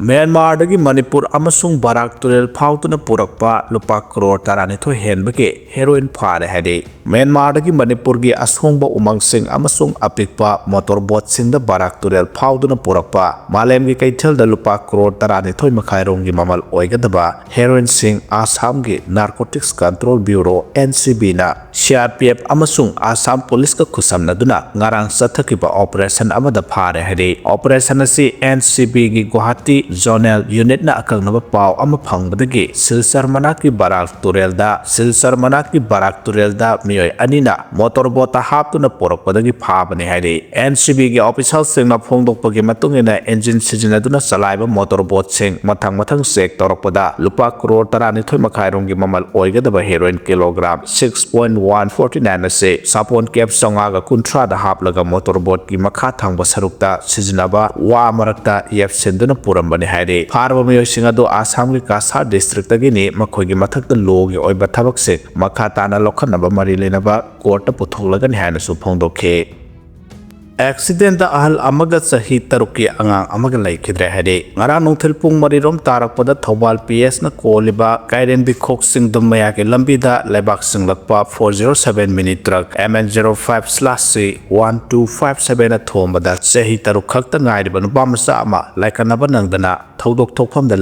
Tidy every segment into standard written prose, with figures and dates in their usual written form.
ꯃ꯭ꯌꯥꯟꯃꯥꯔꯗꯒꯤ ꯃꯅꯤꯄꯨꯔ ꯑꯃꯁꯨꯡ ꯕꯥꯔꯥꯛ ꯇꯨꯔꯦꯜ ꯐꯥꯎꯗꯨꯅ ꯄꯨꯔꯛꯄ ꯂꯨꯄꯥ ꯀ꯭ꯔꯣꯔ 12 ꯍꯦꯟꯕꯒꯤ ꯍꯦꯔꯣꯏꯟ ꯐꯥꯔꯦ ꯍꯥꯏꯔꯤ ꯃ꯭ꯌꯥꯟꯃꯥꯔꯗꯒꯤ ꯃꯅꯤꯄꯨꯔꯒꯤ ꯑꯁꯣꯡꯕ ꯎꯃꯪꯁꯤꯡ ꯑꯃꯁꯨꯡ ꯑꯄꯤꯛꯄ ꯃꯣꯇꯣꯔ ꯕꯣꯠꯁꯤꯡꯗ ꯕꯥꯔꯥꯛ ꯇꯨꯔꯦꯜ ꯐꯥꯎꯗꯨꯅ ꯄꯨꯔꯛꯄ ꯃꯥꯂꯦꯝꯒꯤ ꯀꯩꯊꯦꯜꯗ ꯂꯨꯄꯥ ꯀ꯭ꯔꯣꯔ 12 ꯃꯈꯥꯏꯔꯣꯝꯒꯤ ꯃꯃꯜ ꯑꯣꯏꯒꯗꯕ ꯍꯦꯔꯣꯏꯟꯁꯤꯡ ꯑꯁꯥꯝꯒꯤ ꯅꯥꯔꯀꯣꯇꯤꯛꯁ ꯀꯟꯇ꯭ꯔꯣꯜ ꯕ꯭ꯌꯨꯔꯣ NCBꯅ CRPF ꯑꯃꯁꯨꯡ ꯑꯁꯥꯝ ꯄꯨꯂꯤꯁꯀ ꯈꯨꯠꯁꯝꯅꯗꯨꯅ ꯉꯔꯥꯡ ꯆꯠꯊꯈꯤꯕ ꯑꯣꯄꯔꯦꯁꯟ ꯑꯃꯗ ꯐꯥꯔꯦ ꯍꯥꯏꯔꯤ ꯑꯣꯄꯔꯦꯁꯟ ꯑꯁꯤ NCBꯒꯤ ꯒꯨꯋꯥꯍꯥꯇꯤ ꯖꯣꯅꯦꯜ ꯌꯨꯅꯤꯠꯅ ꯑꯀꯛꯅꯕ ꯄꯥꯎ ꯑꯃ ꯐꯪꯕꯗꯒꯤ ꯁꯤꯜꯆꯔ ꯃꯅꯥꯛꯀꯤ ꯕꯥꯔꯥꯛ ꯇꯨꯔꯦꯜꯗ ꯃꯤꯑꯣꯏ ꯑꯅꯤꯅ ꯃꯣꯇꯣꯔ ꯕꯣꯠꯇ ꯍꯥꯞꯇꯨꯅ ꯄꯨꯔꯛꯄꯗꯒꯤ ꯐꯥꯕꯅꯤ ꯍꯥꯏꯔꯤ NCBꯒꯤ ꯑꯣꯐꯤꯁꯤꯌꯦꯜꯁꯤꯡꯅ ꯐꯣꯡꯗꯣꯛꯄꯒꯤ ꯃꯇꯨꯡꯏꯟꯅ ꯏꯟꯖꯤꯟ ꯁꯤꯖꯤꯟꯅꯗꯨꯅ ꯆꯂꯥꯏꯕ ꯃꯣꯇꯣꯔ ꯕꯣꯠꯁꯤꯡ ꯃꯊꯪ ꯆꯦꯛ ꯇꯧꯔꯛꯄꯗ ꯂꯨꯄꯥ ꯀ꯭ꯔꯣꯔ 12 ꯃꯈꯥꯏꯔꯣꯝꯒꯤ ꯃꯃꯜ ꯑꯣꯏꯒꯗꯕ ꯍꯦꯔꯣꯏꯟ ꯀꯤꯂꯣꯒ꯭ꯔꯥꯝ 6.149 ꯑꯁꯤ ꯁꯥꯄꯣꯟ ꯀꯦꯞ 950ꯗ ꯍꯥꯞꯂꯒ ꯃꯣꯇꯣꯔ ꯕꯣꯠꯀꯤ ꯃꯈꯥ ꯊꯪꯕ ꯁꯔꯨꯛꯇ ꯁꯤꯖꯤꯟꯅꯕ ꯋꯥ ꯃꯔꯛꯇ ꯌꯦꯞꯁꯤꯟꯗꯨꯅ ꯄꯨꯔꯝꯕꯅꯤ ꯍꯥꯏꯔꯤ ꯐꯥꯔꯕ ꯃꯤꯑꯣꯏꯁꯤꯡ ꯑꯗꯨ ꯑꯁꯥꯝꯒꯤ ꯀꯥꯁꯥꯔ ꯗꯤꯁꯇ꯭ꯔꯤꯛꯇꯒꯤꯅꯤ ꯃꯈꯣꯏꯒꯤ ꯃꯊꯛꯇ ꯂꯣꯒꯤ ꯑꯣꯏꯕ ꯊꯕꯛꯁꯤꯡ ꯃꯈꯥ ꯇꯥꯅ ꯂꯧꯈꯠꯅꯕ ꯃꯔꯤ ꯂꯩꯅꯕ ꯀꯣꯔꯠꯇ ꯄꯨꯊꯣꯛꯂꯒꯅꯤ ꯍꯥꯏꯅꯁꯨ ꯐꯣꯡꯗꯣꯛꯈꯤ ꯑꯦꯛꯁꯤꯗꯦꯟꯇ ꯑꯍꯜ ꯑꯃꯒ ꯆꯍꯤ 3ꯀꯤ ꯑꯉꯥꯡ ꯑꯃꯒ ꯂꯩꯈꯤꯗ꯭ꯔꯦ ꯍꯥꯏꯔꯤ ꯉꯔꯥꯡ ꯅꯨꯡꯊꯤꯜ ꯄꯨꯡ 4 ꯇꯥꯔꯛꯄꯗ ꯊꯧꯕꯥꯜ PSꯅ ꯀꯣꯜꯂꯤꯕ ꯀꯥꯏꯔꯦꯟꯕꯤꯈꯣꯛ ꯆꯤꯡꯗꯨꯝ ꯃꯌꯥꯒꯤ ꯂꯝꯕꯤꯗ ꯂꯩꯕꯥꯛ ꯁꯤꯡꯂꯛꯄ 407 ꯃꯤꯅꯤ ꯇ꯭ꯔꯛ MN05/C1257ꯅ ꯊꯣꯝꯕꯗ ꯆꯍꯤ 3 ꯈꯛꯇ ꯉꯥꯏꯔꯤꯕ ꯅꯨꯄꯥꯃꯆꯥ ꯑꯃ ꯂꯥꯏꯀꯠꯅꯕ ꯅꯪꯗꯅ ꯊꯧꯗꯣꯛ ꯊꯣꯛꯐꯝꯗ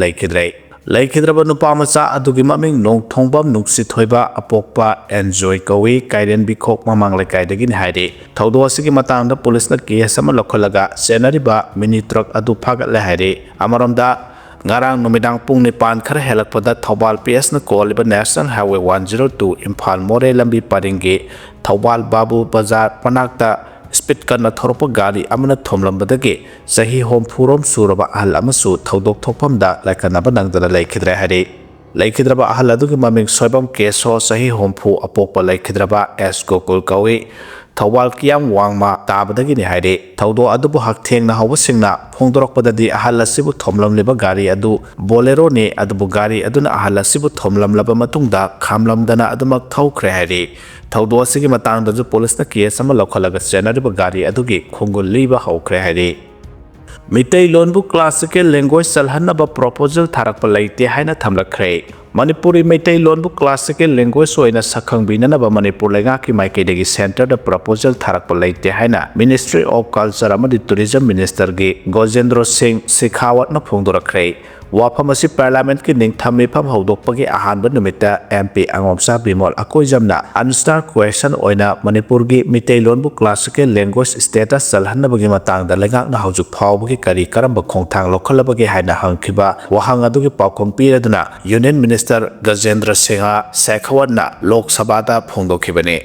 ꯂꯩꯈꯤꯗ꯭ꯔꯕ ꯅꯨꯄꯥꯃꯆꯥ ꯑꯗꯨꯒꯤ ꯃꯃꯤꯡ ꯅꯣꯡꯊꯣꯡꯕꯝ ꯅꯨꯡꯁꯤꯊꯣꯏꯕ ꯑꯄꯣꯛꯄ ꯑꯦꯟꯖꯣꯏ ꯀꯧꯏ ꯀꯥꯏꯔꯦꯟꯕꯤꯈꯣꯛ ꯃꯃꯥꯡ ꯂꯩꯀꯥꯏꯗꯒꯤꯅꯤ ꯍꯥꯏꯔꯤ ꯊꯧꯗꯣꯛ ꯑꯁꯤꯒꯤ ꯃꯇꯥꯡꯗ ꯄꯨꯂꯤꯁꯅ ꯀꯦꯁ ꯑꯃ ꯂꯧꯈꯠꯂꯒ ꯆꯦꯟꯅꯔꯤꯕ ꯃꯤꯅꯤ ꯇ꯭ꯔꯛ ꯑꯗꯨ ꯐꯥꯒꯠꯂꯦ ꯍꯥꯏꯔꯤ ꯑꯃꯔꯣꯝꯗ ꯉꯔꯥꯡ ꯅꯨꯃꯤꯗꯥꯡ ꯄꯨꯡ 9 ꯈꯔ ꯍꯦꯜꯂꯛꯄꯗ ꯊꯧꯕꯥꯜ PSꯅ ꯀꯣꯜꯂꯤꯕ ꯅꯦꯁꯅꯦꯜ ꯍꯥꯏꯋꯦ 102 ꯏꯝꯐꯥꯜ ꯃꯣꯔꯦ ꯂꯝꯕꯤ ꯄꯔꯤꯡꯒꯤ ꯊꯧꯕꯥꯜ ꯕꯥꯕꯨ ꯕꯖꯥꯔ ꯃꯅꯥꯛꯇ ꯁ꯭ꯄꯤꯗ ꯀꯟꯅ ꯊꯧꯔꯛꯄ ꯒꯥꯔꯤ ꯑꯃꯅ ꯊꯣꯝꯂꯝꯕꯗꯒꯤ ꯆꯍꯤ 60 ꯁꯨꯔꯕ ꯑꯍꯜ ꯑꯃꯁꯨ ꯊꯧꯗꯣꯛ ꯊꯣꯛꯐꯝꯗ ꯂꯥꯏꯀꯠꯅꯕ ꯅꯪꯗꯅ ꯂꯩꯈꯤꯗ꯭ꯔꯦ ꯍꯥꯏꯔꯤ ꯂꯩꯈꯤꯗ꯭ꯔꯕ ꯑꯍꯜ ꯑꯗꯨꯒꯤ ꯃꯃꯤꯡ ꯁꯣꯏꯕꯝ ꯀꯦꯁꯣ ꯆꯍꯤ 60 ꯑꯄꯣꯛꯄ ꯂꯩꯈꯤꯗ꯭ꯔꯕ S ꯒꯣꯀꯨꯜ ꯀꯧꯏ ꯊꯧꯕꯥꯜ ꯀꯤꯌꯥꯝ ꯋꯥꯡꯃ ꯇꯥꯕꯗꯒꯤꯅꯤ ꯍꯥꯏꯔꯤ ꯊꯧꯗꯣꯛ ꯑꯗꯨꯕꯨ ꯍꯛꯊꯦꯡꯅ ꯍꯧꯕꯁꯤꯡꯅ ꯐꯣꯡꯗꯣꯔꯛꯄꯗꯗꯤ ꯑꯍꯜ ꯑꯁꯤꯕꯨ ꯊꯣꯝꯂꯝꯂꯤꯕ ꯒꯥꯔꯤ ꯑꯗꯨ ꯕꯣꯂꯦꯔꯣꯅꯤ ꯑꯗꯨꯕꯨ ꯒꯥꯔꯤ ꯑꯗꯨꯅ ꯑꯍꯜ ꯑꯁꯤꯕꯨ ꯊꯣꯝꯂꯝꯂꯕ ꯃꯇꯨꯡꯗ ꯈꯥꯝꯂꯝꯗꯅ ꯑꯗꯨꯃꯛ ꯊꯧꯈ꯭ꯔꯦ ꯍꯥꯏꯔꯤ ꯊꯧꯗꯣꯛ ꯑꯁꯤꯒꯤ ꯃꯇꯥꯡꯗꯁꯨ ꯄꯨꯂꯤꯁꯅ ꯀꯦꯁ ꯑꯃ ꯂꯧꯈꯠꯂꯒ ꯆꯦꯟꯅꯔꯤꯕ ꯒꯥꯔꯤ ꯑꯗꯨꯒꯤ ꯈꯣꯡꯒꯨꯜ ꯂꯤꯕ ꯍꯧꯈ꯭ꯔꯦ ꯍꯥꯏꯔꯤ ꯃꯩꯇꯩꯂꯣꯟꯕꯨ ꯀ꯭ꯂꯥꯁꯤꯀꯦꯜ ꯂꯦꯡꯒ꯭ꯋꯦꯖ ꯆꯜꯍꯟꯅꯕ ꯄ꯭ꯔꯣꯄꯣꯖꯦꯜ ꯊꯥꯔꯛꯄ ꯂꯩꯇꯦ ꯍꯥꯏꯅ ꯊꯝꯂꯛꯈ꯭ꯔꯦ ꯃꯅꯤꯄꯨꯔꯤ ꯃꯩꯇꯩꯂꯣꯟꯕꯨ ꯀ꯭ꯂꯥꯁꯤꯀꯦꯜ ꯂꯦꯡꯒ꯭ꯋꯦꯖ ꯑꯣꯏꯅ ꯁꯛꯈꯪꯕꯤꯅꯅꯕ ꯃꯅꯤꯄꯨꯔ ꯂꯩꯉꯥꯛꯀꯤ ꯃꯥꯏꯀꯩꯗꯒꯤ ꯁꯦꯟꯇꯔꯗ ꯄ꯭ꯔꯣꯄꯣꯖꯦꯜ ꯊꯥꯔꯛꯄ ꯂꯩꯇꯦ ꯍꯥꯏꯅ ꯃꯤꯅꯤꯁꯇ꯭ꯔꯤ ꯑꯣꯐ ꯀꯜꯆꯔ ꯑꯃꯗꯤ ꯇꯨꯔꯤꯖꯝ ꯃꯤꯅꯤꯁꯇꯔꯒꯤ ꯒꯣꯖꯦꯟꯗ꯭ꯔꯣ ꯁꯤꯡ ꯁꯤꯈꯥꯋꯠꯅ ꯐꯣꯡꯗꯣꯔꯛꯈ꯭ꯔꯦ ꯋꯥꯐꯝ ꯑꯁꯤ ꯄꯥꯔꯂꯤꯌꯥꯃꯦꯟꯠꯀꯤ ꯅꯤꯡꯊꯝ ꯃꯤꯐꯝ ꯍꯧꯗꯣꯛꯄꯒꯤ ꯑꯍꯥꯟꯕ ꯅꯨꯃꯤꯠꯇ MP ꯑꯉꯣꯝꯆꯥ ꯕꯤꯃꯣꯜ ꯑꯀꯣꯏꯖꯝꯅ ꯑꯟꯁꯇꯥꯔ ꯀ꯭ꯋꯦꯁꯟ ꯑꯣꯏꯅ ꯃꯅꯤꯄꯨꯔꯒꯤ ꯃꯩꯇꯩꯂꯣꯟꯕꯨ ꯀ꯭ꯂꯥꯁꯤꯀꯦꯜ ꯂꯦꯡꯒ꯭ꯋꯦꯖ ꯁ꯭ꯇꯦꯇꯁ ꯆꯜꯍꯟꯅꯕꯒꯤ ꯃꯇꯥꯡꯗ ꯂꯩꯉꯥꯛꯅ ꯍꯧꯖꯤꯛ ꯐꯥꯎꯕꯒꯤ ꯀꯔꯝꯕ ꯈꯣꯡꯊꯥꯡ ꯂꯧꯈꯠꯂꯕꯒꯦ ꯍꯥꯏꯅ ꯍꯪꯈꯤꯕ ꯋꯥꯍꯪ ꯑꯗꯨꯒꯤ ꯄꯥꯎꯈꯨꯝ ꯄꯤꯔꯗꯨꯅ ꯌꯨꯅꯤꯌꯟ ꯃꯤꯅꯤꯁꯇꯔ ꯒꯖꯦꯟꯗ꯭ꯔ ꯁꯤꯡꯍ ꯁꯦꯈꯥꯋꯠꯅ ꯂꯣꯛ ꯁꯚꯥꯗ ꯐꯣꯡꯗꯣꯛꯈꯤꯕꯅꯤ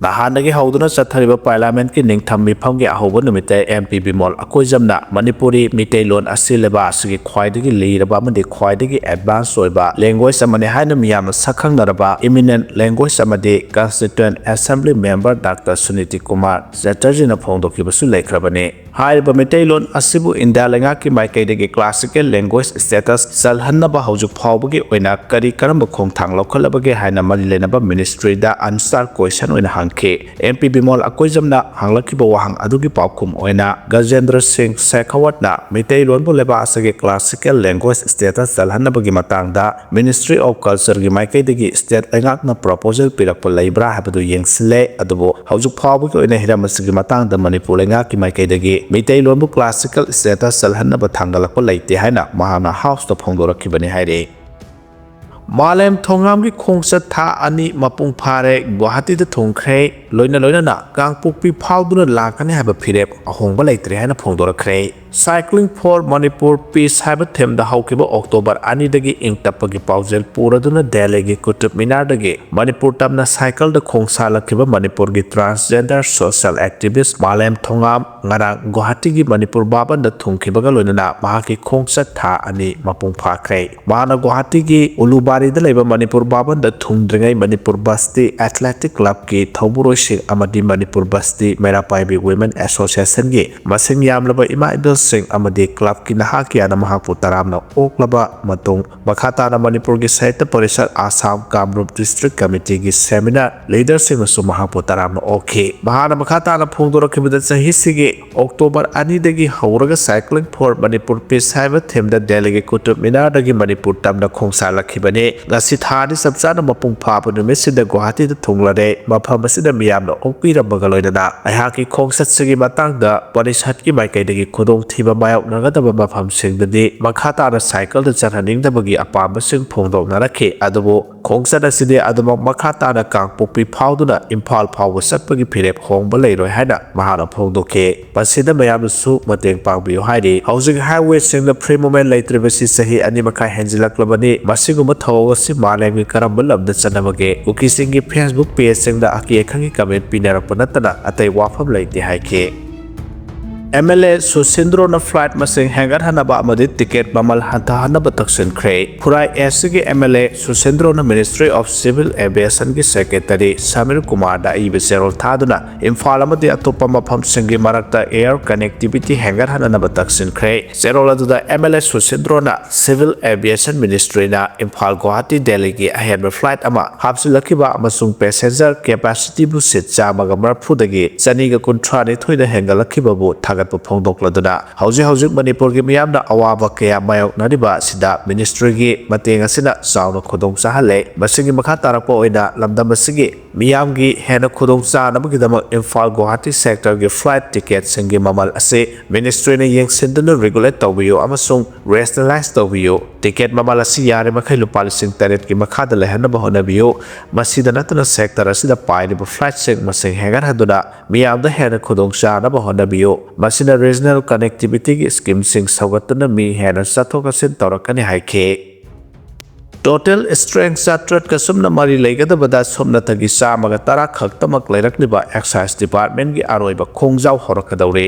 ꯅꯍꯥꯟꯗꯒꯤ ꯍꯧꯗꯨꯅ ꯆꯠꯊꯔꯤꯕ ꯄꯥꯔꯂꯤꯌꯥꯃꯦꯟꯠꯀꯤ ꯅꯤꯡꯊꯝ ꯃꯤꯐꯝꯒꯤ ꯑꯍꯧꯕ ꯅꯨꯃꯤꯠꯇ MP ꯕꯤꯃꯣꯜ ꯑꯀꯣꯏꯖꯝꯅ ꯃꯅꯤꯄꯨꯔꯤ ꯃꯩꯇꯩꯂꯣꯟ ꯑꯁꯤ ꯂꯩꯕꯥꯛ ꯑꯁꯤꯒꯤ ꯈ꯭ꯋꯥꯏꯗꯒꯤ ꯂꯤꯔꯕ ꯑꯃꯗꯤ ꯈ꯭ꯋꯥꯏꯗꯒꯤ ꯑꯦꯗꯚꯥꯟꯁ ꯑꯣꯏꯕ ꯂꯦꯡꯒ꯭ꯋꯦꯖ ꯑꯃꯅꯤ ꯍꯥꯏꯅ ꯃꯤꯌꯥꯝꯅ ꯁꯛꯈꯪꯅꯔꯕ ꯏꯃꯤꯅꯦꯟꯠ ꯂꯦꯡꯒ꯭ꯋꯦꯖ ꯑꯃꯗꯤ ꯀꯟꯁꯇꯤꯇ꯭ꯌꯨꯑꯦꯟꯠ assembly member doctor Suniti Kumar ꯆꯦꯇꯔꯖꯤꯅ ꯐꯣꯡꯗꯣꯛꯈꯤꯕꯁꯨ ꯂꯩꯈ꯭ꯔꯕꯅꯤ ꯍꯥꯏꯔꯤꯕ ꯃꯩꯇꯩꯂꯣꯟ ꯑꯁꯤꯕꯨ ꯏꯟꯗꯤꯌꯥ ꯂꯩꯉꯥꯛꯀꯤ ꯃꯥꯏꯀꯩꯗꯒꯤ ꯀ꯭ꯂꯥꯁꯤꯀꯦꯜ ꯂꯦꯡꯒ꯭ꯋꯦꯖ ꯁ꯭ꯇꯦꯇꯁ ꯆꯜꯍꯟꯅꯕ ꯍꯧꯖꯤꯛ ꯐꯥꯎꯕꯒꯤ ꯑꯣꯏꯅ ꯀꯔꯝꯕ ꯈꯣꯡꯊꯥꯡ ꯂꯧꯈꯠꯂꯕꯒꯦ ꯍꯥꯏꯅ ꯃꯔꯤ ꯂꯩꯅꯕ ꯃꯤꯅꯤꯁꯇ꯭ꯔꯤꯗ ꯑꯟꯁꯥꯔ ꯀ꯭ꯋꯦꯁꯟ ꯑꯣꯏꯅ ꯍꯪꯈꯤ MP ꯕꯤꯃꯣꯜ ꯑꯀꯣꯏꯖꯝꯅ ꯍꯪꯂꯛꯈꯤꯕ ꯋꯥꯍꯪ ꯑꯗꯨꯒꯤ ꯄꯥꯎꯈꯨꯝ ꯑꯣꯏꯅ ꯒꯖꯦꯟꯗ꯭ꯔ ꯁꯤꯡ ꯁꯦꯈꯥꯋꯠꯅ ꯃꯩꯇꯩꯂꯣꯟꯕꯨ ꯂꯩꯕꯥꯛ ꯑꯁꯤꯒꯤ ꯀ꯭ꯂꯥꯁꯤꯀꯦꯜ ꯂꯦꯡꯒ꯭ꯋꯦꯖ ꯁ꯭ꯇꯦꯇꯁ ꯆꯜꯍꯟꯅꯕꯒꯤ ꯃꯇꯥꯡꯗ ꯃꯤꯅꯤꯁꯇ꯭ꯔꯤ ꯑꯣꯐ ꯀꯜꯆꯔꯒꯤ ꯃꯥꯏꯀꯩꯗꯒꯤ ꯁ꯭ꯇꯦꯠ ꯂꯩꯉꯥꯛꯅ ꯄ꯭ꯔꯣꯄꯣꯖꯦꯜ ꯄꯤꯔꯛꯄ ꯂꯩꯕ꯭ꯔꯥ ꯍꯥꯏꯕꯗꯨ ꯌꯦꯡꯁꯤꯜꯂꯦ ꯑꯗꯨꯕꯨ ꯍꯧꯖꯤꯛ ꯐꯥꯎꯕꯒꯤ ꯑꯣꯏꯅ ꯍꯤꯔꯝ ꯑꯁꯤꯒꯤ ꯃꯇꯥꯡꯗ ꯃꯅꯤꯄꯨꯔ ꯂꯩꯉꯥꯛꯀꯤ ꯃꯥꯏꯀꯩꯗꯒꯤ ꯃꯩꯇꯩꯂꯣꯟꯕꯨ ꯀ꯭ꯂꯥꯁꯤꯀꯦꯜ ꯁ꯭ꯇꯦꯇꯁ ꯆꯜꯍꯟꯅꯕ ꯊꯥꯡꯒꯠꯂꯛꯄ ꯂꯩꯇꯦ ꯍꯥꯏꯅ ꯃꯍꯥꯛꯅ ꯍꯥꯎꯁꯇ ꯐꯣꯡꯗꯣꯔꯛꯈꯤꯕꯅꯤ ꯍꯥꯏꯔꯤ ꯃꯥꯂꯦꯝ ꯊꯣꯡꯉꯥꯝꯒꯤ ꯈꯣꯡꯆꯠ ꯊꯥ 2 ꯃꯄꯨꯡ ꯐꯥꯔꯦ ꯒꯨꯋꯥꯍꯥꯇꯤꯗ ꯊꯨꯡꯈ꯭ꯔꯦ ꯂꯣꯏꯅꯅ ꯀꯥꯡꯄꯣꯛꯄꯤ ꯐꯥꯎꯗꯨꯅ ꯂꯥꯛꯀꯅꯤ ꯍꯥꯏꯕ ꯐꯤꯔꯦꯞ ꯑꯍꯣꯡꯕ ꯂꯩꯇ꯭ꯔꯦ ꯍꯥꯏꯅ ꯐꯣꯡꯗꯣꯔꯛꯈ꯭ꯔꯦ ꯁꯥꯏꯀ꯭ꯂꯤꯡ ꯐꯣꯔ ꯃꯅꯤꯄꯨꯔ ꯄꯤꯁ ꯍꯥꯏꯕ ꯊꯤꯝꯗ ꯍꯧꯈꯤꯕ ꯑꯣꯛꯇꯣꯕꯔ 2ꯗꯒꯤ ꯏꯪ ꯇꯞꯄꯒꯤ ꯄꯥꯎꯖꯦꯜ ꯄꯨꯔꯗꯨꯅ ꯗꯦꯜꯂꯤꯒꯤ ꯀꯨꯇꯨꯕ ꯃꯤꯅꯥꯔꯗꯒꯤ ꯃꯅꯤꯄꯨꯔ ꯇꯝꯅ ꯁꯥꯏꯀꯜꯗ ꯈꯣꯡꯁꯥꯜꯂꯛꯈꯤꯕ ꯃꯅꯤꯄꯨꯔꯒꯤ ꯇ꯭ꯔꯥꯟꯁꯖꯦꯟꯗꯔ ꯁꯣꯁꯤꯌꯦꯜ ꯑꯦꯛꯇꯤꯚꯤꯁꯠ ꯃꯥꯂꯦꯝ ꯊꯣꯡꯉꯥꯝ ꯉꯔꯥꯡ ꯒꯨꯋꯥꯍꯥꯇꯤꯒꯤ ꯃꯅꯤꯄꯨꯔ ꯚꯥꯕꯟꯗ ꯊꯨꯡꯈꯤꯕꯒ ꯂꯣꯏꯅꯅ ꯃꯍꯥꯛꯀꯤ ꯈꯣꯡꯆꯠ ꯊꯥ 2 ꯃꯄꯨꯡ ꯐꯥꯈ꯭ꯔꯦ ꯃꯍꯥꯛꯅ ꯒꯨꯋꯥꯍꯥꯇꯤꯒꯤ ꯎꯂꯨꯕꯥꯔꯤ ꯄꯥꯔꯤꯗ ꯂꯩꯕ ꯃꯅꯤꯄꯨꯔ ꯕꯥꯕꯟꯗ ꯊꯨꯡꯗ꯭ꯔꯤꯉꯩ ꯃꯅꯤꯄꯨꯔ ꯕꯁꯇꯤ ꯑꯦꯊ꯭ꯂꯦꯇꯤꯛ ꯀ꯭ꯂꯕꯀꯤ ꯊꯧꯕꯨꯔꯣꯏꯁꯤꯡ ꯑꯃꯗꯤ ꯃꯅꯤꯄꯨꯔ ꯕꯁꯇꯤ ꯃꯩꯔꯥꯄꯥꯏꯕꯤ ꯋꯤꯃꯦꯟ ꯑꯦꯁꯣꯁꯤꯌꯦꯁꯟꯒꯤ ꯃꯁꯤꯡ ꯌꯥꯝꯂꯕ ꯏꯃꯥ ꯏꯕꯦꯜꯁꯤꯡ ꯑꯃꯗꯤ ꯀ꯭ꯂꯕꯀꯤ ꯅꯍꯥ ꯀꯌꯥꯅ ꯃꯍꯥꯛꯄꯨ ꯇꯔꯥꯝꯅ ꯑꯣꯛꯂꯕ ꯃꯇꯨꯡ ꯃꯈꯥ ꯇꯥꯅ ꯃꯅꯤꯄꯨꯔꯒꯤ ꯁꯥꯍꯤꯇ꯭ꯌ ꯄꯔꯤꯁꯠ ꯑꯁꯥꯝ ꯀꯥꯃꯔꯨꯞ ꯗꯤꯁꯇ꯭ꯔꯤꯛ ꯀꯃꯤꯇꯤꯒꯤ ꯁꯦꯃꯤꯅꯥꯔ ꯂꯤꯗꯔꯁꯤꯡꯅꯁꯨ ꯃꯍꯥꯛꯄꯨ ꯇꯔꯥꯝꯅ ꯑꯣꯛꯈꯤ ꯃꯍꯥꯛꯅ ꯃꯈꯥ ꯇꯥꯅ ꯐꯣꯡꯗꯣꯔꯛꯈꯤꯕꯗ ꯆꯍꯤꯁꯤꯒꯤ ꯑꯣꯛꯇꯣꯕꯔ 2ꯗꯒꯤ ꯍꯧꯔꯒ ꯁꯥꯏꯀ꯭ꯂꯤꯡ ꯐꯣꯔ ꯃꯅꯤꯄꯨꯔ ꯄꯤꯁ ꯍꯥꯏꯕ ꯊꯤꯝꯗ ꯗꯦꯜꯂꯤꯒꯤ ꯀꯨꯇꯨꯕ ꯃꯤꯅꯥꯔꯗꯒꯤ ꯃꯅꯤꯄꯨꯔ ꯇꯝꯅ ꯈꯣꯡꯁꯥꯜꯂꯛꯈꯤꯕꯅꯤ ꯉꯁꯤ ꯊꯥꯗꯤ ꯆꯞ ꯆꯥꯅ ꯃꯄꯨꯡ ꯐꯥꯕ ꯅꯨꯃꯤꯠꯁꯤꯗ ꯒꯨꯋꯥꯍꯥꯇꯤꯗ ꯊꯨꯡꯂꯔꯦ ꯃꯐꯝ ꯑꯁꯤꯗ ꯃꯤꯌꯥꯝꯅ ꯑꯣꯛꯄꯤꯔꯝꯕꯒ ꯂꯣꯏꯅꯅ ꯑꯩꯍꯥꯛꯀꯤ ꯈꯣꯡꯆꯠꯁꯤꯒꯤ ꯃꯇꯥꯡꯗ ꯄꯔꯤꯁꯠꯀꯤ ꯃꯥꯏꯀꯩꯗꯒꯤ ꯈꯨꯗꯣꯡꯊꯤꯕ ꯃꯥꯌꯣꯛꯅꯒꯗꯕ ꯃꯐꯝꯁꯤꯡꯗꯗꯤ ꯃꯈꯥ ꯇꯥꯅ ꯁꯥꯏꯀꯜꯗ ꯆꯠꯍꯟꯅꯤꯡꯗꯕꯒꯤ ꯑꯄꯥꯝꯕꯁꯤꯡ ꯐꯣꯡꯗꯣꯛꯅꯔꯛꯈꯤ ꯑꯗꯨꯕꯨ ꯈꯣꯡꯆꯠ ꯑꯁꯤꯗꯤ ꯑꯗꯨꯃꯛ ꯃꯈꯥ ꯇꯥꯅ ꯀꯥꯡꯄꯣꯛꯄꯤ ꯐꯥꯎꯗꯨꯅ ꯏꯝꯐꯥꯜ ꯐꯥꯎꯕ ꯆꯠꯄꯒꯤ ꯐꯤꯔꯦꯞ ꯍꯣꯡꯕ ꯂꯩꯔꯣꯏ ꯍꯥꯏꯅ ꯃꯍꯥꯛꯅ ꯐꯣꯡꯗꯣꯛꯈꯤ ꯃꯁꯤꯗ ꯃꯌꯥꯝꯅꯁꯨ ꯃꯇꯦꯡ ꯄꯥꯡꯕꯤꯌꯨ ꯍꯥꯏꯔꯤ ꯍꯧꯖꯤꯛ ꯍꯥꯏꯋꯦꯁꯤꯡꯗ ꯐ꯭ꯔꯤ ꯃꯨꯚꯃꯦꯟ ꯂꯩꯇ꯭ꯔꯤꯕꯁꯤ ꯆꯍꯤ 2.5 ꯍꯦꯟꯖꯤꯜꯂꯛꯂꯕꯅꯤ ꯃꯁꯤꯒꯨꯝꯕ ꯊꯧꯑꯣꯡ ꯑꯁꯤ ꯃꯥꯂꯦꯝꯒꯤ ꯀꯔꯝꯕ ꯂꯝꯗ ꯆꯠꯅꯕꯒꯦ ꯀꯨꯀꯤꯁꯤꯡꯒꯤ ꯐꯦꯁꯕꯨꯛ ꯄꯦꯖꯁꯤꯡꯗ ꯑꯀꯤ ꯑꯈꯪꯒꯤ ꯀꯃꯦꯟ ꯄꯤꯅꯔꯛꯄ ꯅꯠꯇꯅ ꯑꯇꯩ ꯋꯥꯐꯝ ꯂꯩꯇꯦ ꯍꯥꯏꯈꯤ MLA ꯁꯨꯁꯤꯟꯗ꯭ꯔꯣꯅ ꯐ꯭ꯂꯥꯏꯠ ꯃꯁꯤꯡ ꯍꯦꯟꯒꯠꯍꯟꯅꯕ ꯑꯃꯗꯤ ꯇꯤꯀꯦꯠ ꯃꯃꯜ ꯍꯟꯊꯍꯟꯅꯕ ꯇꯛꯁꯤꯟꯈ꯭ꯔꯦ ꯈꯨꯔꯥꯏ ꯑꯦꯁꯁꯤꯒꯤ MLA ꯁꯨꯁꯤꯟꯗ꯭ꯔꯣꯅ ꯃꯤꯅꯤꯁꯇ꯭ꯔꯤ ꯑꯣꯐ ꯁꯤꯚꯤꯜ ꯑꯦꯚꯤꯌꯦꯁꯟꯒꯤ ꯁꯦꯀ꯭ꯔꯦꯇꯔꯤ ꯁꯃꯤꯔ ꯀꯨꯃꯥꯔꯗ ꯑꯏꯕ ꯆꯦꯔꯣꯜ ꯊꯥꯗꯨꯅ ꯏꯝꯐꯥꯜ ꯑꯃꯗꯤ ꯑꯇꯣꯞꯄ ꯃꯐꯝꯁꯤꯡꯒꯤ ꯃꯔꯛꯇ ꯑꯦꯌꯔ ꯀꯅꯦꯛꯇꯤꯚꯤꯇꯤ ꯍꯦꯟꯒꯠꯍꯟꯅꯕ ꯇꯛꯁꯤꯟꯈ꯭ꯔꯦ ꯆꯦꯔꯣꯜ ꯑꯗꯨꯗ MLA ꯁꯨꯁꯤꯟꯗ꯭ꯔꯣꯅ ꯁꯤꯚꯤꯜ ꯑꯦꯚꯤꯌꯦꯁꯟ ꯃꯤꯅꯤꯁꯇ꯭ꯔꯤꯅ ꯏꯝꯐꯥꯜ ꯒꯨꯋꯥꯍꯥꯇꯤ ꯗꯦꯜꯂꯤꯒꯤ ꯑꯍꯦꯟꯕ ꯐ꯭ꯂꯥꯏꯠ ꯑꯃ ꯍꯥꯞꯆꯤꯜꯂꯛꯈꯤꯕ ꯑꯃꯁꯨꯡ ꯄꯦꯁꯦꯟꯖꯔ ꯀꯦꯄꯥꯁꯤꯇꯤꯕꯨ ꯁꯤꯠ 130ꯗꯒꯤ 232ꯗ ꯍꯦꯟꯒꯠꯂꯛꯈꯤꯕꯕꯨ ꯊꯥꯒꯠꯄ ꯐꯣꯡꯗꯣꯛꯂꯗꯨꯅ ꯍꯧꯖꯤꯛ ꯃꯅꯤꯄꯨꯔꯒꯤ ꯃꯤꯌꯥꯝꯅ ꯑꯋꯥꯕ ꯀꯌꯥ ꯃꯥꯌꯣꯛꯅꯔꯤꯕ ꯑꯁꯤꯗ ꯃꯤꯅꯤꯁꯇ꯭ꯔꯤꯒꯤ ꯃꯇꯦꯡ ꯑꯁꯤꯅ ꯆꯥꯎꯅ ꯈꯨꯗꯣꯡ ꯆꯥꯍꯜꯂꯦ ꯃꯁꯤꯒꯤ ꯃꯈꯥ ꯇꯥꯔꯛꯄ ꯑꯣꯏꯅ ꯂꯝꯗꯝ ꯑꯁꯤꯒꯤ ꯃꯤꯌꯥꯝꯒꯤ ꯍꯦꯟꯅ ꯈꯨꯗꯣꯡ ꯆꯥꯅꯕꯒꯤꯗꯃꯛ ꯏꯝꯐꯥꯜ ꯒꯨꯋꯥꯍꯥꯇꯤ ꯁꯦꯛꯇꯔꯒꯤ ꯐ꯭ꯂꯥꯏꯠ ꯇꯤꯀꯦꯠꯁꯤꯡꯒꯤ ꯃꯃꯜ ꯑꯁꯤ ꯃꯤꯅꯤꯁꯇ꯭ꯔꯤꯅ ꯌꯦꯡꯁꯤꯟꯗꯨꯅ ꯔꯤꯒꯨꯂꯦꯠ ꯇꯧꯕꯤꯌꯨ ꯑꯃꯁꯨꯡ ꯔꯦꯁꯅꯦꯂꯥꯏꯖ ꯇꯧꯕꯤꯌꯨ ꯇꯤꯀꯦꯠ ꯃꯃꯜ ꯑꯁꯤ ꯌꯥꯔꯤꯃꯈꯩ ꯂꯨꯄꯥ 8,000ꯒꯤ ꯃꯈꯥꯗ ꯂꯩꯍꯟꯅꯕ ꯍꯣꯠꯅꯕꯤꯌꯨ ꯃꯁꯤꯗ ꯅꯠꯇꯅ ꯁꯦꯛꯇꯔ ꯑꯁꯤꯗ ꯄꯥꯏꯔꯤꯕ ꯐ꯭ꯂꯥꯏꯠꯁꯤꯡ ꯃꯁꯤꯡ ꯍꯦꯟꯒꯠꯍꯟꯗꯨꯅ ꯃꯤꯌꯥꯝꯗ ꯍꯦꯟꯅ ꯈꯨꯗꯣꯡ ꯆꯥꯅꯕ ꯍꯣꯠꯅꯕꯤꯌꯨ ꯃꯁꯤꯅ ꯔꯤꯖꯅꯦꯜ ꯀꯅꯦꯛꯇꯤꯚꯤꯇꯤꯒꯤ ꯁ꯭ꯀꯤꯝꯁꯤꯡ ꯁꯧꯒꯠꯇꯨꯅ ꯃꯤ ꯍꯦꯟꯅ ꯆꯠꯊꯣꯛ ꯆꯠꯁꯤꯟ ꯇꯧꯔꯛꯀꯅꯤ ꯍꯥꯏꯈꯤ ꯇꯣꯇꯦꯜ ꯁ꯭ꯇ꯭ꯔꯦꯡ 700ꯒ ꯁꯨꯝꯅ ꯃꯔꯤ ꯂꯩꯒꯗꯕꯗ ꯁꯨꯞꯅꯇꯒꯤ 110 ꯈꯛꯇꯃꯛ ꯂꯩꯔꯛꯂꯤꯕ ꯑꯦꯛꯁꯥꯏꯖ ꯗꯤꯄꯥꯔꯠꯃꯦꯟꯒꯤ ꯑꯔꯣꯏꯕ ꯈꯣꯡꯖꯥꯎ ꯍꯧꯔꯛꯀꯗꯧꯔꯤ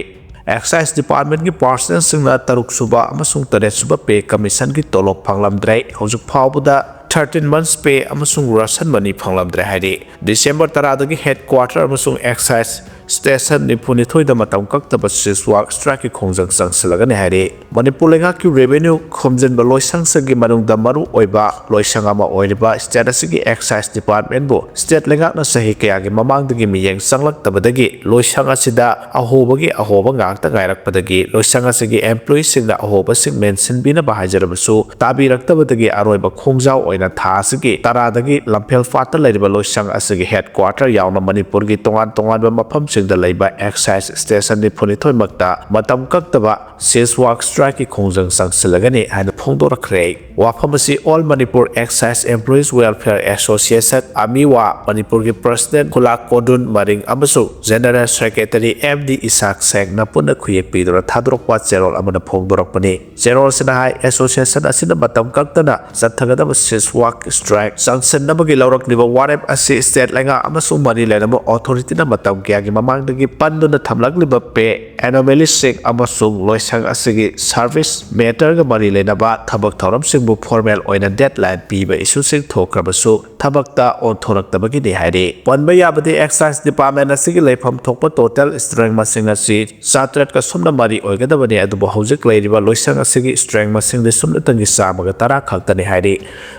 ꯑꯦꯛꯁꯥꯏꯖ ꯗꯤꯄꯥꯔꯠꯃꯦꯟꯒꯤ ꯄꯥꯔꯁꯅꯦꯜꯁꯤꯡꯅ 6ꯁꯨꯕ ꯑꯃꯁꯨꯡ 8ꯁꯨꯕ ꯄꯦ ꯀꯃꯤꯁꯟꯒꯤ ꯇꯣꯂꯣꯞ ꯐꯪꯂꯝꯗ꯭ꯔꯦ ꯍꯧꯖꯤꯛ ꯐꯥꯎꯕꯗ 13 months pay ꯑꯃꯁꯨꯡ ꯔꯁꯟ ꯃꯅꯤ ꯐꯪꯂꯝꯗ꯭ꯔꯦ ꯍꯥꯏꯔꯤ ꯗꯤꯁꯦꯝꯕꯔ 10ꯗꯒꯤ ꯍꯦꯗꯀ꯭ꯋꯥꯔꯇꯔ ꯑꯃꯁꯨꯡ ꯑꯦꯛꯁꯥꯏꯖ ꯁ꯭ꯇꯦꯁꯟ 92ꯗ ꯃꯇꯝ ꯀꯛꯇꯕ ꯁꯤꯁꯋꯥꯛ ꯁ꯭ꯇ꯭ꯔꯥꯏꯛꯀꯤ ꯈꯣꯡꯖꯪ ꯆꯪꯁꯤꯜꯂꯒꯅꯤ ꯍꯥꯏꯔꯤ ꯃꯅꯤꯄꯨꯔ ꯂꯩꯉꯥꯛꯀꯤ ꯔꯦꯚꯦꯅ꯭ꯌꯨ ꯈꯣꯝꯖꯤꯟꯕ ꯂꯣꯏꯁꯪꯁꯤꯡꯒꯤ ꯃꯅꯨꯡꯗ ꯃꯔꯨ ꯑꯣꯏꯕ ꯂꯣꯏꯁꯪ ꯑꯃ ꯑꯣꯏꯔꯤꯕ ꯁ꯭ꯇꯦꯠ ꯑꯁꯤꯒꯤ ꯑꯦꯛꯁꯥꯏꯖ ꯗꯤꯄꯥꯔꯠꯃꯦꯟꯕꯨ ꯁ꯭ꯇꯦꯠ ꯂꯩꯉꯥꯛꯅ ꯆꯍꯤ ꯀꯌꯥꯒꯤ ꯃꯃꯥꯡꯗꯒꯤ ꯃꯤꯠꯌꯦꯡ ꯆꯪꯂꯛꯇꯕꯗꯒꯤ ꯂꯣꯏꯁꯪ ꯑꯁꯤꯗ ꯑꯍꯣꯕꯒꯤ ꯑꯍꯣꯕ ꯉꯥꯛꯇ ꯉꯥꯏꯔꯛꯄꯗꯒꯤ ꯂꯣꯏꯁꯪ ꯑꯁꯤꯒꯤ ꯑꯦꯝꯄ꯭ꯂꯣꯌꯤꯁꯤꯡꯅ ꯑꯍꯣꯕꯁꯤꯡ ꯃꯦꯟꯁꯤꯟꯕꯤꯅꯕ ꯍꯥꯏꯖꯔꯕꯁꯨ ꯇꯥꯕꯤꯔꯛꯇꯕꯗꯒꯤ ꯑꯔꯣꯏꯕ ꯈꯣꯡꯖꯥꯎ ꯑꯣꯏꯅ ꯊꯥ ꯑꯁꯤꯒꯤ 10ꯗꯒꯤ ꯂꯝꯐꯦꯜꯄꯥꯠꯇ ꯂꯩꯔꯤꯕ ꯂꯣꯏꯁꯪ ꯑꯁꯤꯒꯤ ꯍꯦꯗꯀ꯭ꯋꯥꯔꯇꯔ ꯌꯥꯎꯅ ꯃꯅꯤꯄꯨꯔꯒꯤ ꯇꯣꯉꯥꯟꯕ ꯃꯐꯝꯁꯤꯡꯗ ꯂꯩꯕ ꯑꯦꯛꯁꯥꯏꯖ ꯁ꯭ꯇꯦꯁꯟ 92ꯃꯛꯇ ꯃꯇꯝ ꯀꯛꯇꯕ ꯁꯤꯁꯋꯥꯛ ꯁ꯭ꯇ꯭ꯔꯥꯏꯛꯀꯤ ꯈꯣꯡꯖꯪ ꯆꯪꯁꯤꯜꯂꯒꯅꯤ ꯍꯥꯏꯅ ꯐꯣꯡꯗꯣꯔꯛꯈ꯭ꯔꯦ ꯋꯥꯐꯝ ꯑꯁꯤ all Manipur excise employees welfare association ꯑꯃꯤꯋꯥ ꯃꯅꯤꯄꯨꯔꯒꯤ ꯄ꯭ꯔꯁꯤꯗꯦꯟꯠ ꯈꯨꯂꯥꯛ ꯀꯣꯗꯨꯟ ꯃꯔꯤꯡ ꯑꯃꯁꯨꯡ ꯖꯦꯅꯔꯦꯜ ꯁꯦꯀ꯭ꯔꯦꯇꯔꯤ MD ꯏꯁꯥꯛ ꯁꯦꯡꯅ ꯄꯨꯟꯅ ꯈꯨꯌꯦꯛ ꯄꯤꯗꯨꯅ ꯊꯥꯗꯣꯔꯛꯄ ꯆꯦꯔꯣꯜ ꯑꯃꯅ ꯐꯣꯡꯗꯣꯔꯛꯄꯅꯤ ꯆꯦꯔꯣꯜꯁꯤꯅ ꯍꯥꯏ ꯑꯦꯁꯣꯁꯤꯌꯦꯁꯟ ꯑꯁꯤꯅ ꯃꯇꯝ ꯀꯛꯇꯅ ꯆꯠꯊꯒꯗꯕ ꯁꯤꯁꯋꯥꯛ ꯁ꯭ꯇ꯭ꯔꯥꯏꯛ ꯆꯪꯁꯤꯟꯅꯕꯒꯤ ꯂꯧꯔꯛꯂꯤꯕ ꯋꯥꯔꯦꯞ ꯑꯁꯤ ꯁ꯭ꯇꯦꯠ ꯂꯩꯉꯥꯛ ꯑꯃꯁꯨꯡ ꯃꯔꯤ ꯂꯩꯅꯕ ꯑꯣꯊꯣꯔꯤꯇꯤꯅ ꯃꯇꯝ ꯀꯌꯥꯒꯤ ꯃꯃꯥꯡꯗꯒꯤ ꯄꯟꯗꯨꯅ ꯊꯝꯂꯛꯂꯤꯕ ꯄꯦ ꯑꯦꯅꯣꯃꯦꯂꯤꯁꯤꯡ ꯑꯃꯁꯨꯡ ꯂꯣꯏꯁꯪ ꯑꯁꯤꯒꯤ ꯁꯔꯚꯤꯁ ꯃꯦꯇꯔꯒ ꯃꯔꯤ ꯂꯩꯅꯕ ꯊꯕꯛ ꯊꯧꯔꯝꯁꯤꯡꯕꯨ ꯐꯣꯔꯃꯦꯜ ꯑꯣꯏꯅ ꯗꯦꯗꯂꯥꯏꯟ ꯄꯤꯕ ꯏꯁꯨꯁꯤꯡ ꯊꯣꯛꯈ꯭ꯔꯕꯁꯨ ꯊꯕꯛꯇ ꯑꯣꯟꯊꯣꯔꯛꯇꯕꯒꯤꯅꯤ ꯍꯥꯏꯔꯤ ꯄꯟꯕ ꯌꯥꯕꯗꯤ ꯑꯦꯛꯁꯥꯏꯖ ꯗꯤꯄꯥꯔꯠꯃꯦꯟ ꯑꯁꯤꯒꯤ ꯂꯩꯐꯝ ꯊꯣꯛꯄ ꯇꯣꯇꯦꯜ ꯁ꯭ꯇ꯭ꯔꯦꯡ ꯃꯁꯤꯡ ꯑꯁꯤ 700ꯒ ꯁꯨꯝꯅ ꯃꯔꯤ ꯑꯣꯏꯒꯗꯕꯅꯤ ꯑꯗꯨꯕꯨ ꯍꯧꯖꯤꯛ ꯂꯩꯔꯤꯕ ꯂꯣꯏꯁꯪ ꯑꯁꯤꯒꯤ ꯁ꯭ꯇ꯭ꯔꯦꯡ ꯃꯁꯤꯡꯗꯤ ꯁꯨꯞꯅꯇꯪꯒꯤ 110 ꯈꯛꯇꯅꯤ ꯍꯥꯏꯔꯤ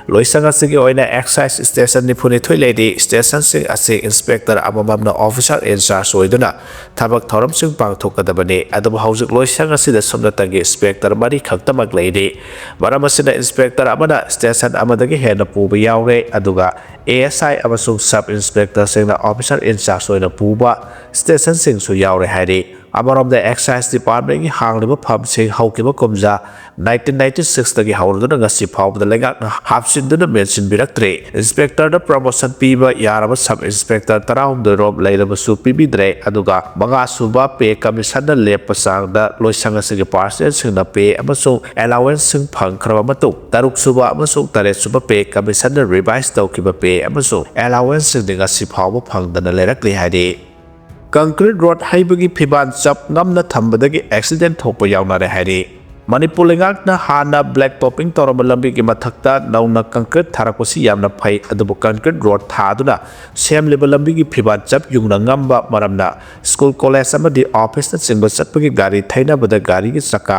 ꯂꯣꯏꯁꯪ ꯑꯁꯤꯒꯤ ꯑꯣꯏꯅ ꯑꯦꯛꯁꯥꯏꯖ ꯁ꯭ꯇꯦꯁꯟ 92 ꯂꯩꯔꯤ ꯁ꯭ꯇꯦꯁꯟꯁꯤꯡ ꯑꯁꯤ ꯏꯟꯁꯄꯦꯛꯇꯔ ꯑꯃꯃꯝꯅ ꯑꯣꯐꯤꯁꯔ ꯏꯟꯆꯥꯔꯖ ꯑꯣꯏꯗꯨꯅ ꯊꯕꯛ ꯊꯧꯔꯝꯁꯤꯡ ꯄꯥꯡꯊꯣꯛꯀꯗꯕꯅꯤ ꯑꯗꯨꯕꯨ ꯍꯧꯖꯤꯛ ꯂꯣꯏꯁꯪ ꯑꯁꯤꯗ ꯁꯨꯞꯅꯇꯪꯒꯤ ꯏꯟꯁꯄꯦꯛꯇꯔ 4 ꯈꯛꯇꯃꯛ ꯂꯩꯔꯤ ꯃꯔꯝ ꯑꯁꯤꯅ ꯏꯟꯁꯄꯦꯛꯇꯔ ꯑꯃꯅ ꯁ꯭ꯇꯦꯁꯟ ꯑꯃꯗꯒꯤ ꯍꯦꯟꯅ ꯄꯨꯕ ꯌꯥꯎꯔꯦ ꯑꯗꯨꯒ ASI ꯑꯃꯁꯨꯡ ꯁꯕ ꯏꯟꯁꯄꯦꯛꯇꯔꯁꯤꯡꯅ ꯑꯣꯐꯤꯁꯔ ꯏꯟꯆꯥꯔꯖ ꯑꯣꯏꯅ ꯄꯨꯕ ꯁ꯭ꯇꯦꯁꯟꯁꯤꯡꯁꯨ ꯌꯥꯎꯔꯦ ꯍꯥꯏꯔꯤ ꯑꯃꯔꯣꯝꯗ ꯑꯦꯛꯁꯥꯏꯖ ꯗꯤꯄꯥꯔꯠꯃꯦꯟꯒꯤ ꯍꯥꯡꯂꯤꯕ ꯐꯝꯁꯤꯡ ꯍꯧꯈꯤꯕ ꯀꯨꯝꯖꯥ 1996ꯗꯒꯤ ꯍꯧꯔꯗꯨꯅ ꯉꯁꯤ ꯐꯥꯎꯕꯗ ꯂꯩꯉꯥꯛꯅ ꯍꯥꯞꯆꯤꯟꯗꯨꯅ ꯃꯦꯟꯁꯤꯟꯕꯤꯔꯛꯇ꯭ꯔꯦ ꯏꯟꯁꯄꯦꯛꯇꯔꯗ ꯄ꯭ꯔꯃꯣꯁꯟ ꯄꯤꯕ ꯌꯥꯔꯕ ꯁꯕ ꯏꯟꯁꯄꯦꯛꯇꯔ 16 ꯔꯣꯝ ꯂꯩꯔꯕꯁꯨ ꯄꯤꯕꯤꯗ꯭ꯔꯦ ꯑꯗꯨꯒ 5ꯁꯨꯕ ꯄꯦ ꯀꯃꯤꯁꯟꯅ ꯂꯦꯞꯄ ꯆꯥꯡꯗ ꯂꯣꯏꯁꯪ ꯑꯁꯤꯒꯤ ꯄꯥꯔꯁꯅꯦꯜꯁꯤꯡꯅ ꯄꯦ ꯑꯃꯁꯨꯡ ꯑꯦꯂꯥꯋꯦꯟꯁꯁꯤꯡ ꯐꯪꯈ꯭ꯔꯕ ꯃꯇꯨꯡ 6ꯁꯨꯕ ꯑꯃꯁꯨꯡ 8ꯁꯨꯕ ꯄꯦ ꯀꯃꯤꯁꯟꯅ ꯔꯤꯚꯥꯏꯁ ꯇꯧꯈꯤꯕ ꯄꯦ ꯑꯃꯁꯨꯡ ꯑꯦꯂꯥꯋꯦꯟꯁꯁꯤꯡꯗꯤ ꯉꯁꯤ ꯐꯥꯎꯕ ꯐꯪꯗꯅ ꯂꯩꯔꯛꯂꯤ ꯍꯥꯏꯔꯤ ꯀꯪꯀ꯭ꯔꯤꯠ ꯔꯣꯗ ꯍꯩꯕꯒꯤ ꯐꯤꯕꯥꯟ ꯆꯞ ꯉꯝꯅ ꯊꯝꯕꯗꯒꯤ ꯑꯦꯛꯁꯤꯗꯦꯟꯠ ꯊꯣꯛꯄ ꯌꯥꯎꯅꯔꯦ ꯍꯥꯏꯔꯤ Manipur lengakna hana black topping torama lambi ki mathakta nauna concrete tharakposi yamna phai adubu concrete road thaduna semliba lambi ki phiban chap yungna ngamba maramna school college amadi office na chingba chatpagi gari thaina bada gari ki chaka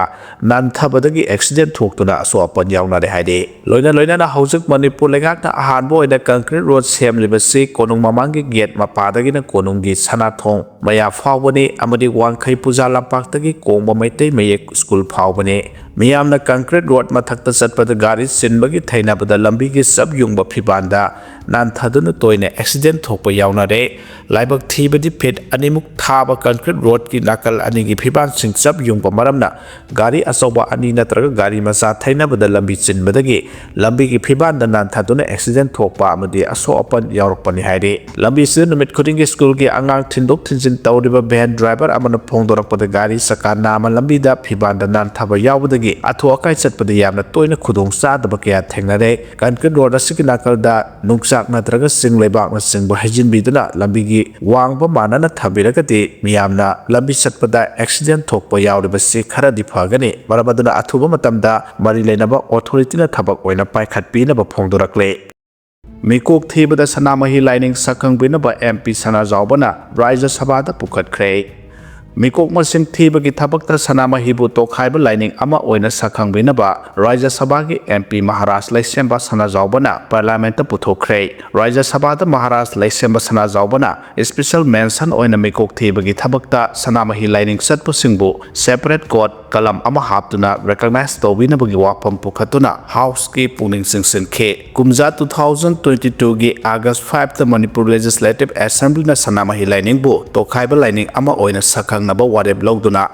nantha badagi accident thoktuna so apan yauna re haide loina na hojik Manipur lengakna ahanbo ina concrete road semliba si konung mamangi gate mapadagi na konung gi sanathong maya phawbani amadi wangkhai puja lampakdagi kongba maitai mayek school phawbani Miyamna concrete road mathakta chatpada gari sinbagi thainabada lambi gi sab yungba phibanda nan thaduna toine accident thokpa yauna re laibak thibadi phet animuk thaba concrete road ki nakal ani gi phiban sing sab yungba maramna gari asoba ani natraga gari masa thainabada lambi chinbadagi lambi gi phibanda nan thaduna accident thokpa amadi aso apan yaurokpani haire lambi sin numit khuding gi school gi angang thindok thinjin tawriba van driver amana phongdorakpada gari saka nama lambi da phibanda nan thaba yawbadagi athu akai chatpada yamna toina khudong sadaba kya thengnare concrete road asiki nakalda nungsak natraga sing lebak na sing bo hajin biduna lambi gi wangba manana thabiragati miyamna lambi chatpada accident thokpa yawriba si khara di phagani marabaduna athuba matamda mari lenaba authority na thabak oina paikhatpi na ba phongdorakle Mikok thibada sanamahi lining sakang binaba MP sana zawbana Raja Sabada pukhatkre Mikok masing thibagi thabakta sanamahibu tokhaiba lining ama oina sakhang binaba Raja Sabagi MP Maharaj Laisemba sana zawbana Parliament puthokre Raja Sabada Maharaj Laisemba sana zawbana special mention oina Mikok thibagi thabakta sanamahi lining satpusingbu separate court kalam ama haptuna recognize tobinabagi wapam pukhatuna house ki puning singsin khe kumja 2022 gi August 5 the Manipur Legislative Assembly na sanamahi lining bu tokhaiba lining ama oina sakhang naba wareb logduna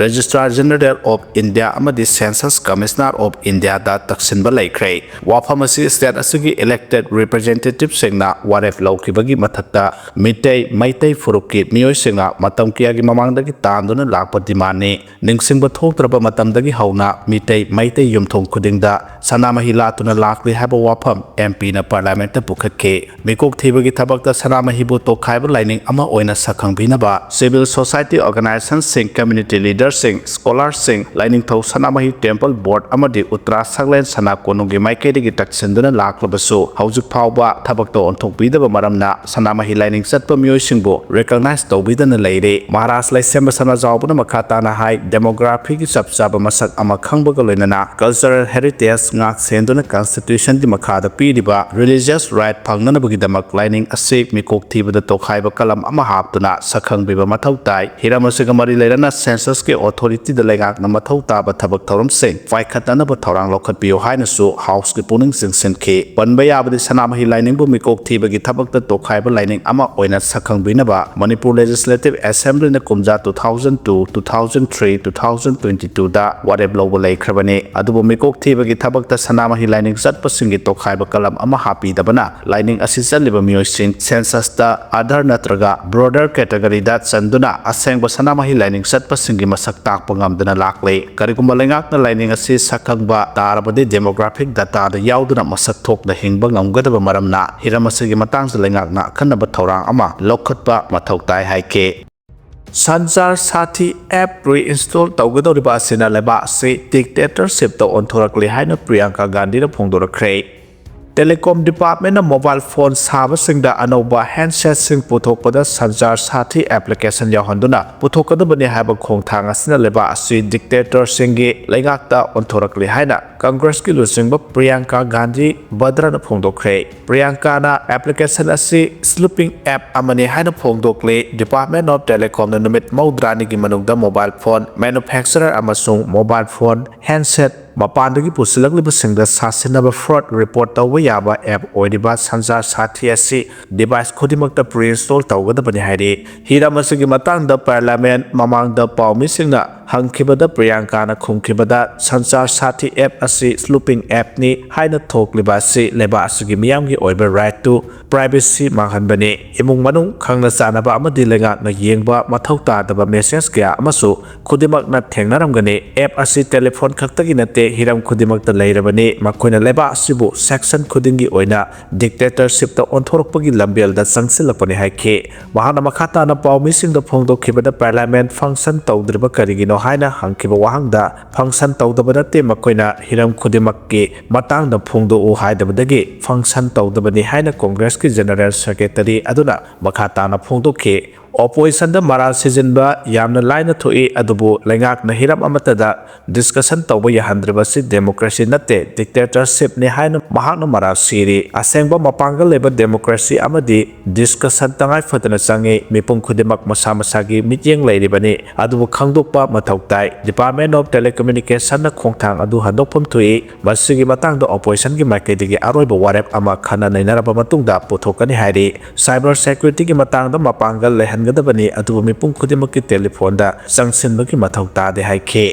Registrar General of India amadi Census Commissioner of India da taksinba laikre wafamasi state asigi elected representative singna waref laukibagi mathakta mitei maitai furuki miyoi singna matam kiyagi mamangdagi tanduna lakpa dimani ningsingba thoktraba matamdagi hauna mitei maitai yumthong khudingda sanamahi latuna lakli haba wafam MP na parliament pukhatke mikok thibagi thabakta sanamahi bu tokhaiba lining ama oina sakhang binaba civil society organizations sing community leaders sing scholars sing lining thau sanamahi temple board amadi uttara saglen sana konungi maikaidagi taksinduna laklabasu haujuk phawba thabakto onthokbidaba maramna sanamahi lining chatpa miyoi singbo recognize tawbidana leire Maharaj Laisemba sana zawbuna makhatana hai demography ki chapchaba masak ama khangbaga loinana cultural heritage ngak senduna constitution di makhada piriba religious right phangnanabagi damak lining asik mikok thibada tokhaiba kalam ama haptuna sakhang biba mathau tai hiramasiga mari leirana census ki authority da lengak na mathau taba thabak thoram sing paikhatana ba thorang lokhat piyo haina su house ki puning sing sin ke panba yabadi sanamahi lining bu mikok thibagi thabak ta tokhaiba lining ama oina sakhang binaba Manipur Legislative Assembly na kumja 2002 2003 2022 da wareb lobo laikhrabani adubu mikok thibagi thabak ta sanamahi lining zatpa singi tokhaiba kalam ama hapi dabana lining assistant liba miyoi sing census da other natraga broader category da chanduna asengba sanamahi lining zatpa singi masak takpa ngamdana lakle karigumba lengak na lining asi sakhangba tarabadi demographic data da yauduna masak thok da hingba ngamgadaba maramna hiramasigi matangsa lengak na khanaba thorang ama lokhatpa mathau tai haike Sanjar Sathi app reinstall tawgadoriba asina leba se dictatorship to onthorakle haina Priyanka Gandhi na phongdorakre Telecom Department na mobile phone saba singda anoba handset sing puthokpada Sanjar Sathi application yahanduna puthokadabani haba khongthang asina leba asi dictator singi lengakta onthorakle haina Congress ki lusingba Priyanka Gandhi badra na phongdokre Priyanka na application asi slooping app amani haina phongdokle Department of Telecom na numit maudrani gi manungda mobile phone manufacturer amasung mobile phone handset Mapandagi pusilagli basingda sasinaba fraud report tawa yaba app oidiba Sanjar Sathi asi device khodimakta pre-install tawgadabani haire hiramasigi matangda parliament mamangda pawmi singna hangkhibada Priyanka na khumkhibada Sanjar Sathi app asi slooping app ni haina thokliba asi leba asigi miyamgi oiba right to privacy manghanbani imung manung khangna chanaba amadi lenga na yengba mathau tadaba message kya amasu khodimak na thengnaramgani app asi telephone khaktagi nate hiram khudimakta leirabani makoina leba asibu section khudingi oina dictatorship ta onthorokpagi lambel da changsilapani haike mahana makhata na pawmi singda phongdokhibada parliament function tawdriba karigino haina hangkiba wahangda function tawdaba natte makoina hiram khudimakki matangda phungdo haidabadagi function tawdabani haina Congress ki General Secretary aduna makha tana phungdokhi opposition da maral sijinba yamna laina thoi adubu lengak na hiram amatada discussion tawba yahandriba si democracy natte dictatorship ni haina mahakna maral siri asengba mapangal leba democracy amadi discussion tangai fatana changi mipum khudimak masa masagi mityeng leiribani adubu khangdokpa mathautai Department of Telecommunication na khongthang adu handokpham thoi masigi matangda opposition gi maikaidigi aroiba warep ama khana nainaraba matungda puthokani hairi cyber security gi matangda mapangal lehan gadabani adu mipum khudimakki telephone da sangsinbagi mathau tade haikhe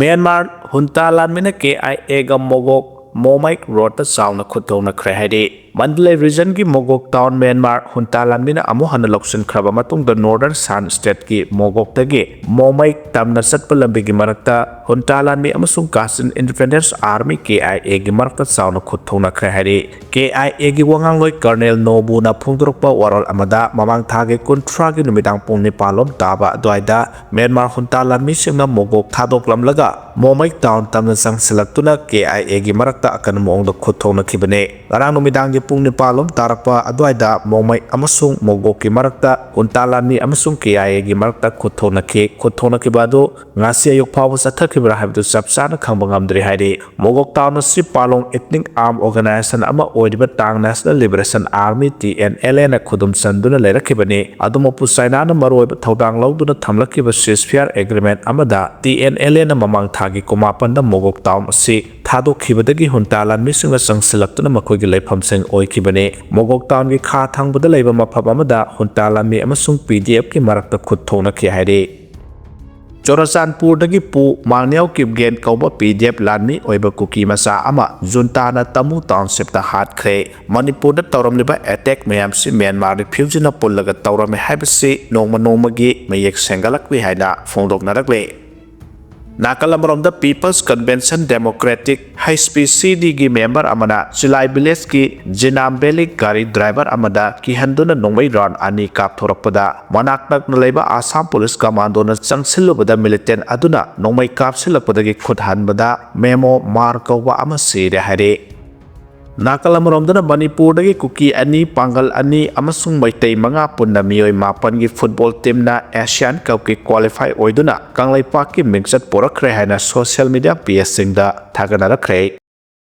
Myanmar hunta lanmina KIA ga mogok Momaik road ta sauna khutona khre haidi Mandalay region ki Mogok town Myanmar hunta lanmina amu hana loksin khraba matung the northern San state ki Mogok tagi Momaik tamna satpa lambi gi marakta hunta lanmi amasung Kachin Independence Army KIA gi marakta sauna khutona khre haidi KIA gi wangang loi Colonel Nobu na phungdurokpa warol amada mamang thage kontra gi numidang pung ni palom taba doida Myanmar hunta lanmi singna Mogok thadok lamlaga Momaik town tamna sangsilaktuna KIA gi marakta akan mongda khutona khibane arang numidang gi pung nipalom tarakpa adwaida Momai amasung Mogoki marakta huntalani amasung KIA gi marakta khuthona ki badu ngasi ayok phawa sathakibra habdu sapsana khangba ngamdri haidi Mogok town si palong ethnic armed organization ama oidiba tang National Liberation Army TNLA na khudum sanduna leirakibani adumo pusaina na maroiba thodang lawduna thamlakiba ceasefire agreement amada TNLA na mamang thagi kumapanda Mogok town si thadokkhibadagi huntalan misingna sangsilaktuna makhoigi leifamseng oikibane Mogok town gi kha thangbada leiba mafam amada huntalami amasung PDF ki marakta khuthona ki hairi Chorachandpur dagi pu mangniaw kibgen kauba PDF lanmi oiba Kuki masa ama junta na tamu township ta hatkhe Manipur da tawramliba attack mayam si Myanmar refugee na pullaga tawrame haibasi nongma gi mayek sengalakwi haina phongdoknarakle Nakalamrom the People's Convention Democratic High Speed CD gi member amana Chilai village ki Jinambeli gari driver amada ki handuna nongmai ron ani kap thorakpada manaknak na leiba Assam Police Commando na changsilubada militant aduna nongmai kap silakpada gi khuthanbada memo mar kawwa ama sire hare Nakalamromdana Manipur dagi Kuki ani Pangal ani amasung maitai manga punna mioi mapan gi football team na Asian Cup ki qualify oiduna Kanglaipak ki mingsat porakre haina social media page singda thaganarakre